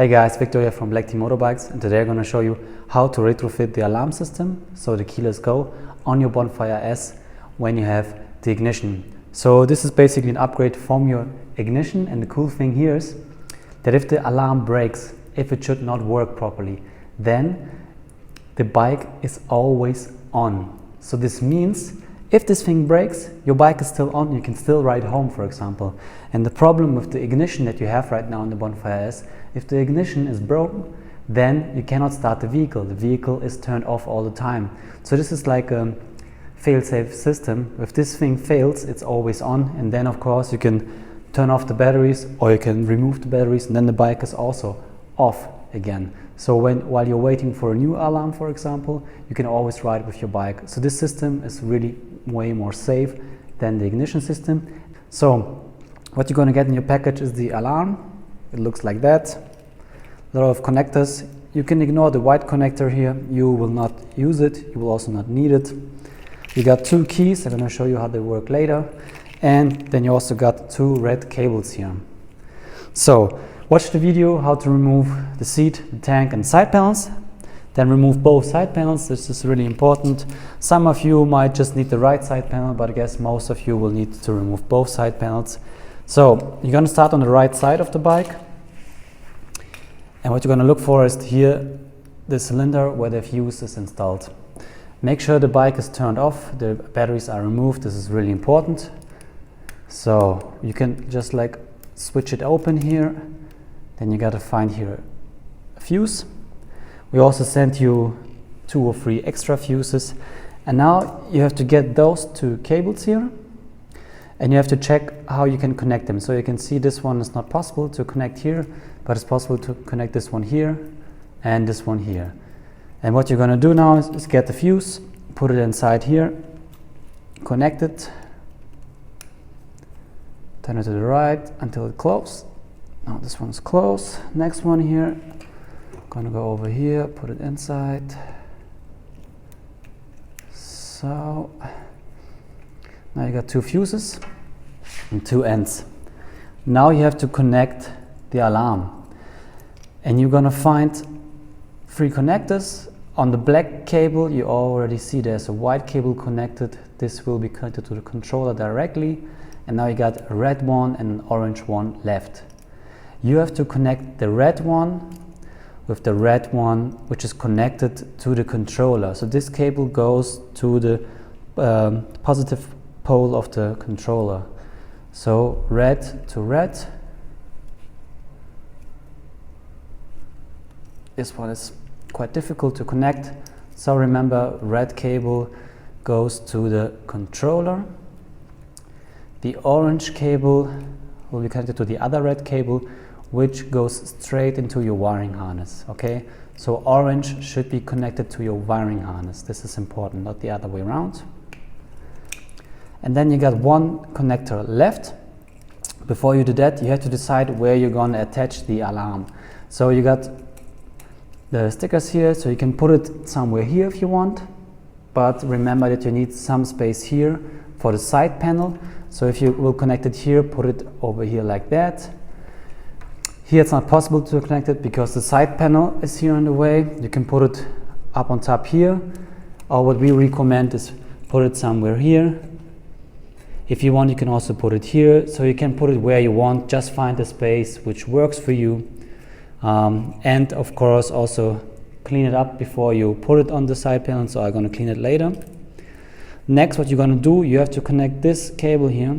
Hey guys, Victor here from Black Team Motorbikes, and today I'm going to show you how to retrofit the alarm system, so the keyless go, on your Bonfire S when you have the ignition. So this is basically an upgrade from your ignition, and the cool thing here is that if the alarm breaks, if it should not work properly, then the bike is always on. So this means if this thing breaks, your bike is still on, you can still ride home, for example. And the problem with the ignition that you have right now in the Bonfire is, if the ignition is broken, then you cannot start the vehicle. The vehicle is turned off all the time. So this is like a fail-safe system. If this thing fails, it's always on, and then of course you can turn off the batteries or you can remove the batteries, and then the bike is also off again. So while you're waiting for a new alarm, for example, you can always ride with your bike. So this system is really way more safe than the ignition system. So what you're going to get in your package is the alarm. It looks like that. A lot of connectors. You can ignore the white connector here. You will not use it. You will also not need it. You got two keys. I'm going to show you how they work later. And then you also got two red cables here. So watch the video how to remove the seat, the tank and side panels. Then remove both side panels. This is really important. Some of you might just need the right side panel, but I guess most of you will need to remove both side panels. So you're going to start on the right side of the bike. And what you're going to look for is here, the cylinder where the fuse is installed. Make sure the bike is turned off, the batteries are removed. This is really important. So you can just like switch it open here. Then you got to find here a fuse. We also sent you 2 or 3 extra fuses. And now you have to get those 2 cables here. And you have to check how you can connect them. So you can see this one is not possible to connect here, but it's possible to connect this one here and this one here. And what you're going to do now is get the fuse, put it inside here, connect it, turn it to the right until it closes. Now this one's closed. Next one here, going to go over here, put it inside. So now you got 2 fuses and 2 ends. Now you have to connect the alarm, and you're gonna find 3 connectors. On the black cable you already see there's a white cable connected. This will be connected to the controller directly, and now you got a red one and an orange one left. You have to connect the red one with the red one which is connected to the controller. So this cable goes to the positive pole of the controller. So red to red. This one is quite difficult to connect, so remember, red cable goes to the controller. The orange cable will be connected to the other red cable, which goes straight into your wiring harness. Okay, so orange should be connected to your wiring harness. This is important, not the other way around. And then you got 1 connector left. Before you do that, you have to decide where you're going to attach the alarm. So you got the stickers here, so you can put it somewhere here if you want, but remember that you need some space here for the side panel. So if you will connect it here, put it over here like that. Here it's not possible to connect it because the side panel is here in the way. You can put it up on top here, or what we recommend is put it somewhere here. If you want, you can also put it here, so you can put it where you want. Just find a space which works for you. And of course also clean it up before you put it on the side panel, so I'm going to clean it later. Next, what you're going to do, you have to connect this cable here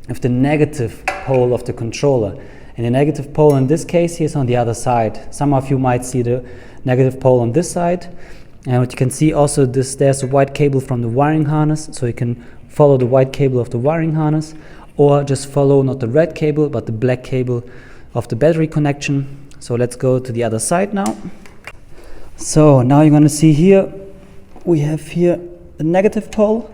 with the negative pole of the controller. And the negative pole in this case here is on the other side. Some of you might see the negative pole on this side. And what you can see also, there's a white cable from the wiring harness, so you can follow the white cable of the wiring harness, or just follow not the red cable but the black cable of the battery connection. So let's go to the other side now. So now you're going to see here, we have here the negative pole.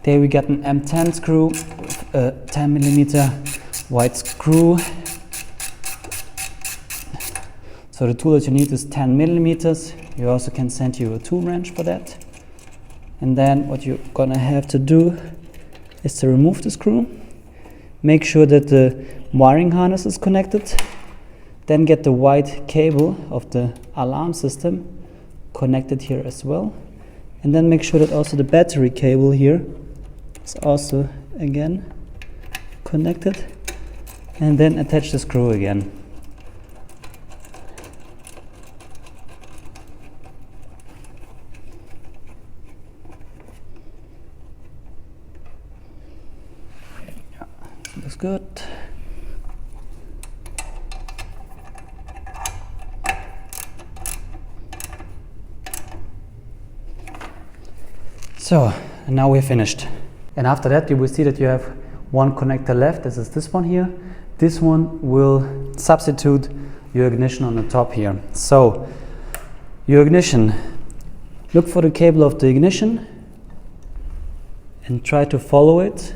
There we got an M10 screw with a 10mm white screw. So the tool that you need is 10mm. You also can send you a tool wrench for that. And then what you're gonna have to do is to remove the screw. Make sure that the wiring harness is connected. Then get the white cable of the alarm system connected here as well. And then make sure that also the battery cable here is also again connected. And then attach the screw again. Yeah, looks good. So, and now we're finished. And after that you will see that you have one connector left. This is this one here. This one will substitute your ignition on the top here. So, your ignition, look for the cable of the ignition and try to follow it.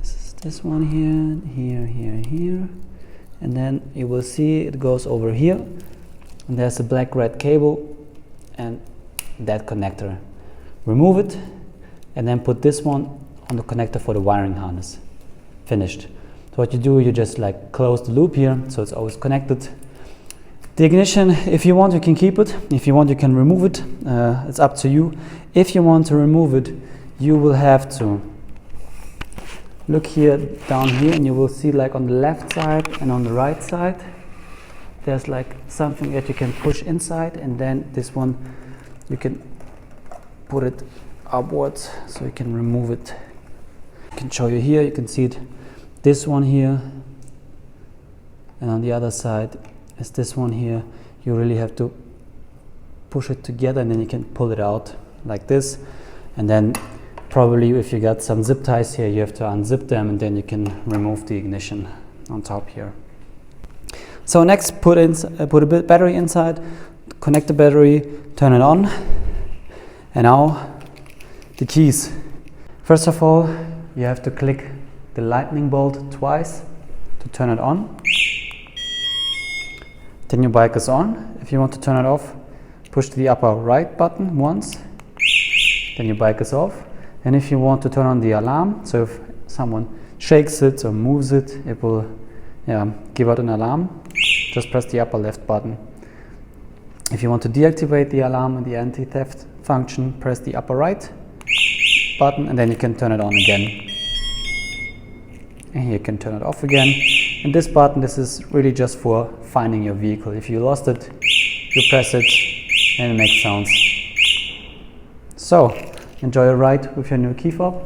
This is this one here, here. And then you will see it goes over here. And there's a black-red cable and that connector. Remove it and then put this one on the connector for the wiring harness. Finished. So what you do, you just like close the loop here so it's always connected. The ignition, if you want you can keep it, if you want you can remove it, it's up to you. If you want to remove it, you will have to look here down here and you will see like on the left side and on the right side there's like something that you can push inside, and then this one you can put it upwards so you can remove it. I can show you here, you can see it, this one here, and on the other side is this one here. You really have to push it together and then you can pull it out like this, and then probably if you got some zip ties here you have to unzip them and then you can remove the ignition on top here. So next put a battery inside, connect the battery, turn it on. And now the keys. First of all, you have to click the lightning bolt twice to turn it on. Then your bike is on. If you want to turn it off, push the upper right button once. Then your bike is off. And if you want to turn on the alarm, so if someone shakes it or moves it, it will give out an alarm. Just press the upper left button. If you want to deactivate the alarm and the anti-theft function, press the upper right button and then you can turn it on again. And here you can turn it off again. And this button, this is really just for finding your vehicle. If you lost it, you press it and it makes sounds. So, enjoy a ride with your new key fob.